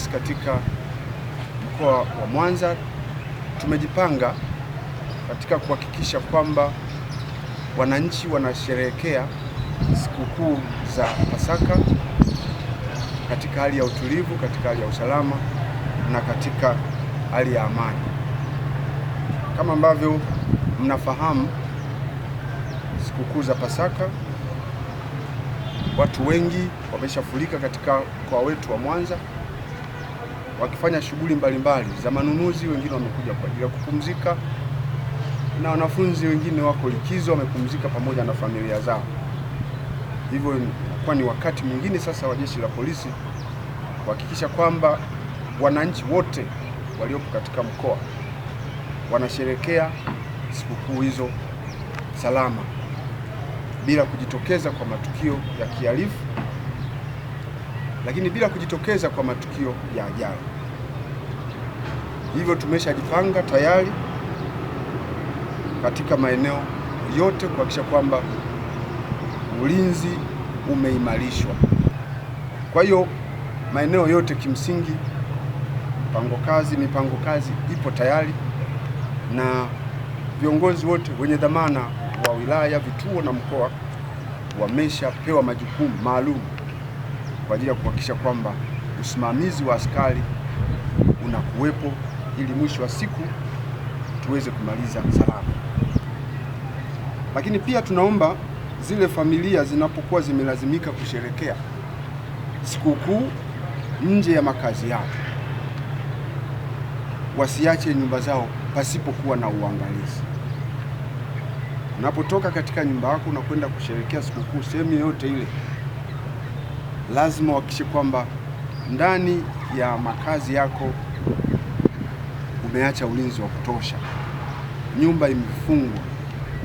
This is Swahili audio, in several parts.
polisi katika mkoa wa Mwanza tumejipanga katika kuhakikisha kwamba wananchi wanasherehekea sikukuu za Pasaka katika hali ya utulivu, katika hali ya usalama na katika hali ya amani. Kama ambavyo mnafahamu, sikukuu za Pasaka watu wengi wameshafurika katika mkoa wetu wa Mwanza wakifanya shughuli mbalimbali za manunuzi. Wengine wamekuja kwa ajili ya kupumzika na wanafunzi wengine wako likizo, wamepumzika pamoja na familia zao. Hivyo kwa ni wakati mwingine sasa wa Jeshi la Polisi kuhakikisha kwamba wananchi wote waliopo katika mkoa wanasherehekea sikukuu hizo salama, bila kujitokeza kwa matukio ya kihalifu, lakini bila kujitokeza kwa matukio ya ajali. Hivyo tumeshajipanga tayari katika maeneo yote kuhakikisha kwamba ulinzi umeimarishwa. Kwa hiyo maeneo yote kimsingi mipango kazi ipo tayari, na viongozi wote wenye dhamana wa wilaya, vituo na mkoa wameshapewa majukumu maalum kwa ajili ya kuhakikisha kwamba usimamizi wa askari unakuwepo ili mwisho wa siku tuweze kumaliza salama. Lakini pia tunaomba zile familia zinapokuwa zimelazimika kusherekea sikukuu nje ya makazi yao, wasiache nyumba zao pasipokuwa na uangalizi. Unapotoka katika nyumba yako na kwenda kusherekea sikukuu sehemu yoyote ile, lazima uhakikishe kwamba ndani ya makazi yako umeacha ulinzi wa kutosha, nyumba imefungwa.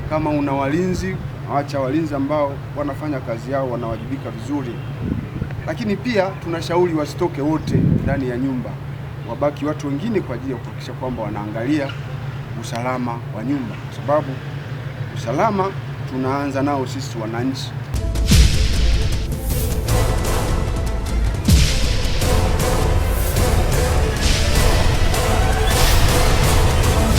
Kama una walinzi, acha walinzi ambao wanafanya kazi yao, wanawajibika vizuri. Lakini pia tunashauri wasitoke wote ndani ya nyumba, wabaki watu wengine kwa ajili ya kuhakikisha kwamba wanaangalia usalama wa nyumba, kwa sababu usalama tunaanza nao sisi wananchi.